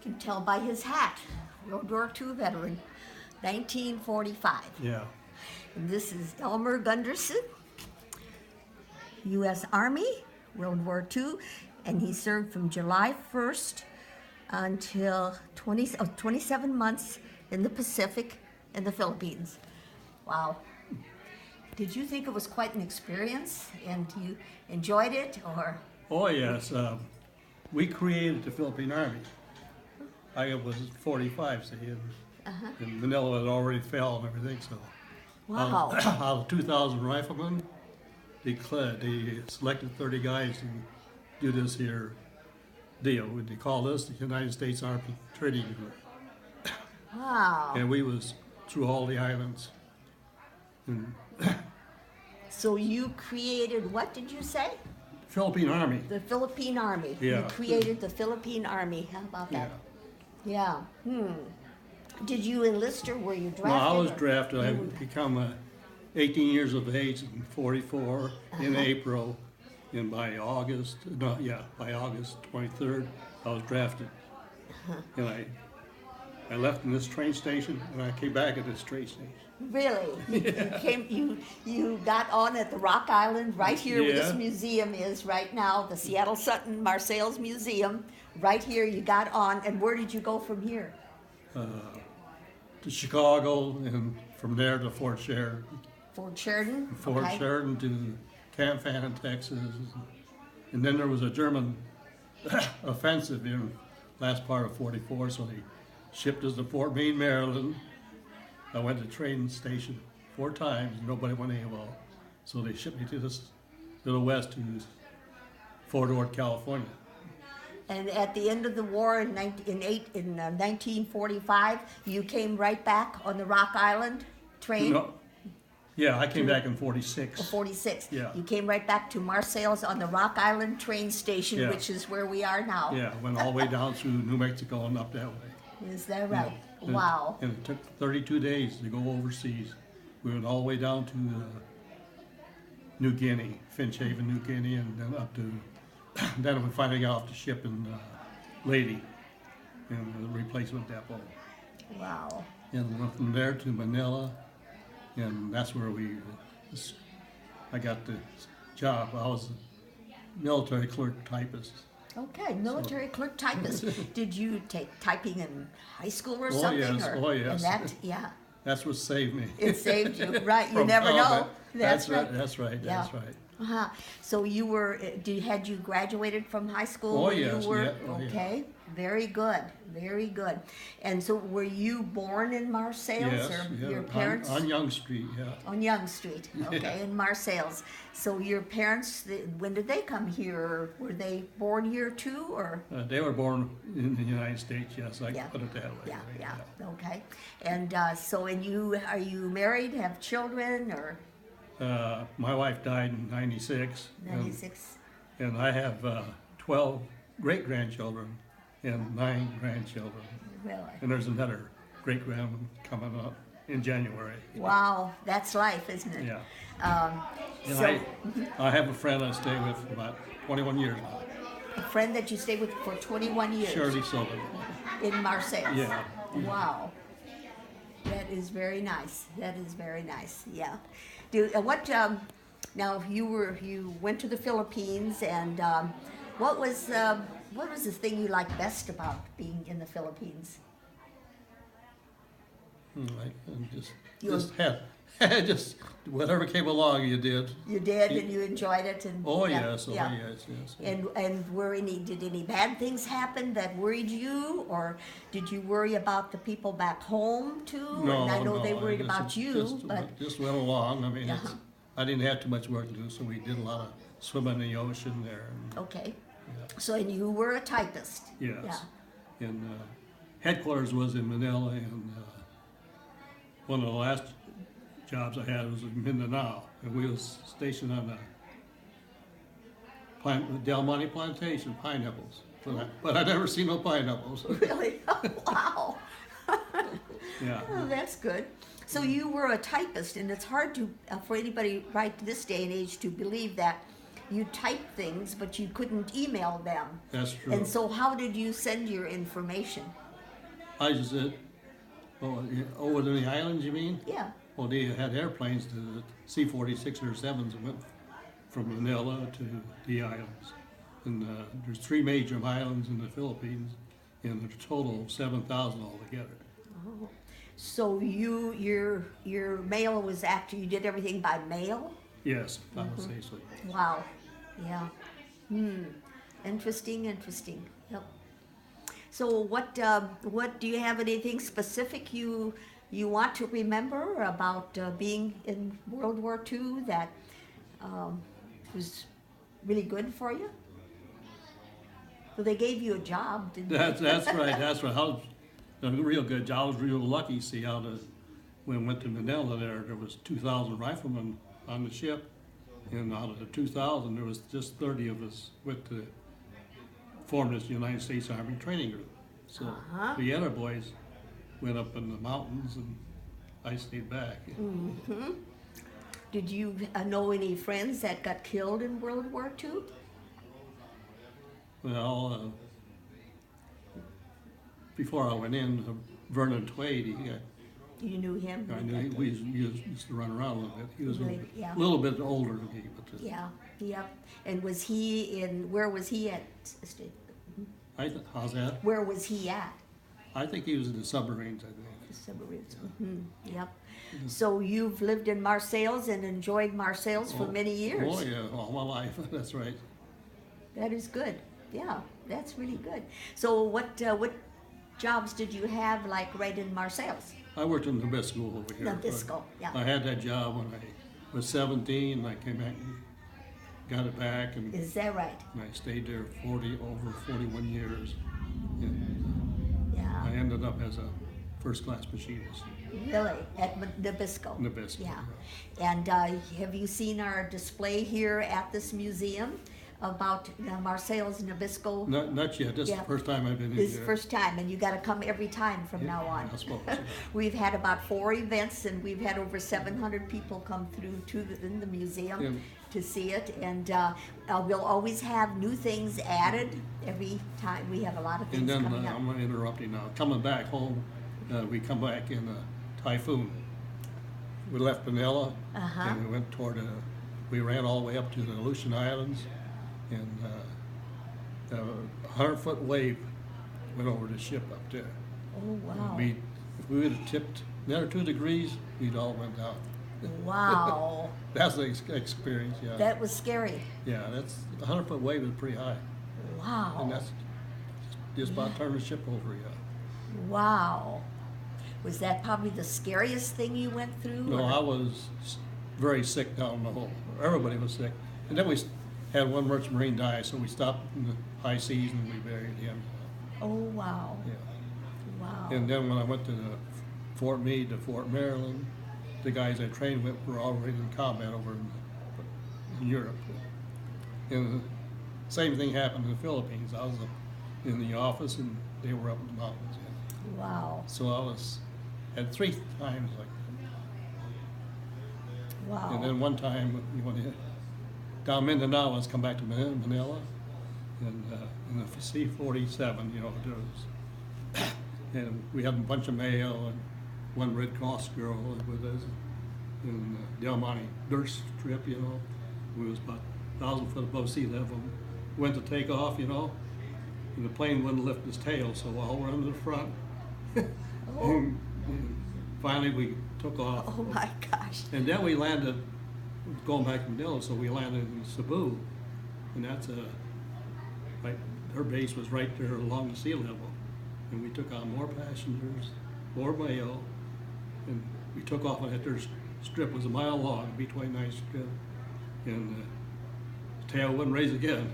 Can tell by his hat. World War II veteran, 1945. Yeah. And this is Elmer Gunderson, U.S. Army, World War II, and he served from July 1st until 27 months in the Pacific and the Philippines. Wow. Did you think it was quite an experience and you enjoyed it, or? Oh yes. We created the Philippine Army. I was 45, see, and Manila had already fell and everything. So, Wow. out of 2,000 riflemen, they selected 30 guys to do this here deal. They called us the United States Army Training Unit, Wow. and we was through all the islands. And So you created, what did you say? Philippine Army. The Philippine Army. Yeah. You created the Philippine Army. How about that? Yeah. Did you enlist or were you drafted? No, I was or- drafted. I become 18 years of age in 44 in April, and by August 23rd, I was drafted. And I left in this train station, and I came back at this train station. Really? You got on at the Rock Island right here where this Yeah. museum is right now, the Seattle Sutton Marseilles Museum. Right here you got on, and where did you go from here? To Chicago, and from there to Fort Sheridan. Fort Sheridan? Fort Okay. Sheridan to Camp Fan, Texas. And then there was a German offensive in last part of 44, so they shipped us to Fort Meade, Maryland. I went to the train station 4 times, nobody went AWOL. So they shipped me to the west to Fort Ord, California. And at the end of the war in 1945, you came right back on the Rock Island train? No, yeah, I came back in 46. 46. Yeah. You came right back to Marseilles on the Rock Island train station, Yeah. which is where we are now. Yeah, went all the way down through New Mexico and up that way. Is that right? And- Wow. And it took 32 days to go overseas. We went all the way down to New Guinea, Finch Haven, New Guinea, and then up to, then we finally got off the ship in Leyte, in the replacement depot. Wow. And went from there to Manila, and that's where I got the job. I was a military clerk typist. Okay, military clerk typist. Did you take typing in high school or Oh, something? yes. Or, Oh, yes. And that, yeah, That's what saved me. it saved you, right? You From never know. combat. That's right. That's right. Yeah. That's right. Uh-huh. So you were, had you graduated from high school? Oh, when yes, You were, yeah, oh, yeah. okay, very good, very good. And so were you born in Marseilles, Yes, or yeah, your parents? on Young Street, yeah. On Young Street, okay, in Marseilles. So your parents, when did they come here? Or were they born here too, or? They were born in the United States, yes, I Yeah. can put it that way. Yeah, yeah, okay. And so, and are you married, have children, or My wife died in 96. 96? And I have 12 great-grandchildren and 9 grandchildren. Really? And there's another great-grand coming up in January. Wow, that's life, isn't it? Yeah. And So, I have a friend I stay with for about 21 years now, a friend that you stayed with for 21 years Shirley Sullivan. in Marseilles? Yeah. Wow. That is very nice. That is very nice. Yeah. Now you went to the Philippines, and what was the thing you liked best about being in the Philippines? Just had just whatever came along, you did. You did, and you enjoyed it, and Oh yeah, yes, oh yeah. yes, yes. And did any bad things happen that worried you, or did you worry about the people back home too? No, And I know no, they worried about you, just went along. I mean, Uh-huh. I didn't have too much work to do, so we did a lot of swimming in the ocean there. And, okay. yeah. So, and you were a typist. Yes. Yeah. And headquarters was in Manila, and one of the last jobs I had was in Mindanao, and we was stationed on the Del Monte plantation, pineapples. But I never seen no pineapples. Really? Oh, wow. Yeah. Oh, that's good. So you were a typist, and it's hard to for anybody right this day and age to believe that you typed things, but you couldn't email them. That's true. And so how did you send your information? I just said, over the islands, you mean? Yeah. Well, they had airplanes, the C-46 or 7s that went from Manila to the islands. And there's 3 major islands in the Philippines, and there's a total of 7,000 altogether. Oh. So your mail was after you did everything by mail? Yes, I would say so. Wow. Yeah. Interesting. Yep. So what do you have anything specific you want to remember about being in World War II that was really good for you? So they gave you a job, didn't they? That's right. That's right. I was a real good job. I was real lucky. See how when we went to Manila, there was 2,000 riflemen on the ship, and out of the 2,000, there was just 30 of us went to form this United States Army training group. So the other boys went up in the mountains, and I stayed back. Did you know any friends that got killed in World War II? Well, before I went in, Vernon Twade, You knew him? I knew he used to run around a little bit. He was Yeah. a little bit older than me, but Yeah, yep. And was he where was he at? how's that? Where was he at? I think he was in the submarines. I think. The submarines. Yep. So you've lived in Marseilles and enjoyed Marseilles for many years. Oh yeah, all my life. That's right. That is good. Yeah, that's really good. So what jobs did you have like right in Marseilles? I worked in Nabisco over here. Nabisco, yeah. I had that job when I was 17, and I came back and got it back, and Is that right? I stayed there over 41 years. And Yeah. I ended up as a first-class machinist. Really? At Nabisco? Nabisco. Yeah. And have you seen our display here at this museum about Marseilles Nabisco? Not yet. This is Yeah. the first time I've been in This is here. the first time, and you got to come every time from now on. I suppose. Yeah. We've had about 4 events, and we've had over 700 people come through in the museum Yeah. to see it. And we'll always have new things added every time. We have a lot of things And then coming up. I'm going to interrupt you now. Coming back home, we come back in a typhoon. We left Manila, and we went we ran all the way up to the Aleutian Islands, and a 100-foot wave went over the ship up there. Oh, wow. If we would have tipped another 2 degrees, we'd all went down. Wow. That's the experience, yeah. That was scary. Yeah, that's a 100-foot wave is pretty high, Wow. and that's just about turned the ship over, yeah. Wow. Was that probably the scariest thing you went through? No, or- I was very sick down the hole. Everybody was sick. And then we had one merchant marine die, so we stopped in the high seas and we buried him. Oh, wow. Yeah. Wow. And then when I went to the Fort Meade to Fort Maryland, the guys I trained with were already in combat over in Europe. And the same thing happened in the Philippines. I was up in the office and they were up in the mountains. Yeah. Wow. So I had 3 times like that. Wow. And then one time, down Mindanao, let's come back to Manila, and in the C-47, there was, and we had a bunch of mail, and one Red Cross girl was with us, in Del Monte dirt strip, we was about 1,000 foot above sea level. Went to take off, and the plane wouldn't lift its tail, so all we're under the front. And finally, we took off. Oh my gosh. And then we landed, going back to Manila, so we landed in Cebu, and that's her base was right there along the sea level. And we took on more passengers, more mail, and we took off on that there strip was a mile long, B-29 strip, and the tail wouldn't raise again.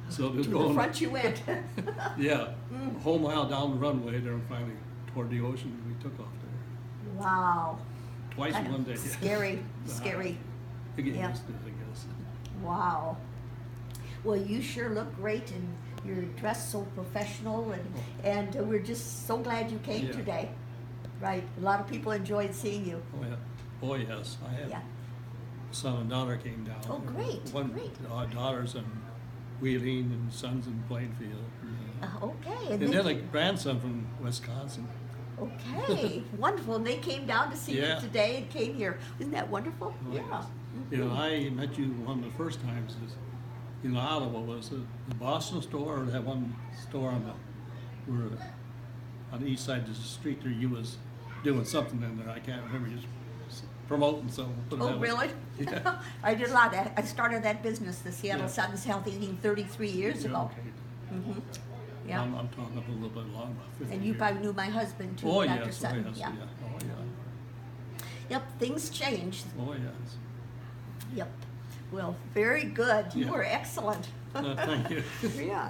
So just To the front you went. yeah, a whole mile down the runway there, and finally toward the ocean, we took off there. Wow. Twice in one day. Scary, scary. I get Yeah. used to it, I guess. Wow. Well, you sure look great, and you're dressed so professional, and we're just so glad you came Yeah. today. Right. A lot of people enjoyed seeing you. Oh, yeah. Oh, yes, I have. Yeah. son and daughter came down. Oh, great, One great. daughters in Wheeling and sons in Plainfield. Okay, And then a grandson from Wisconsin. okay, wonderful. And they came down to see Yeah. you today and came here. Isn't that wonderful? Oh, Yeah. yes. You know, I met you one of the first times is in Ottawa was the Boston store, or that one store on the east side of the street there. You was doing something in there. I can't remember. You was promoting something. put it Oh, that way. really? Yeah. I did a lot of that. I started that business, the Seattle Yeah. Sun's Health Eating, 33 years Yeah, ago. okay. Yeah. I'm talking up a little bit long, about 50 And you years. probably knew my husband too, Oh, Dr. yes, Sutton. oh, yes, Yeah. yeah. Oh, yeah. Yep, things change. Oh, yes. Yep. Well, very good. You Yeah. were excellent. Thank you. Yeah.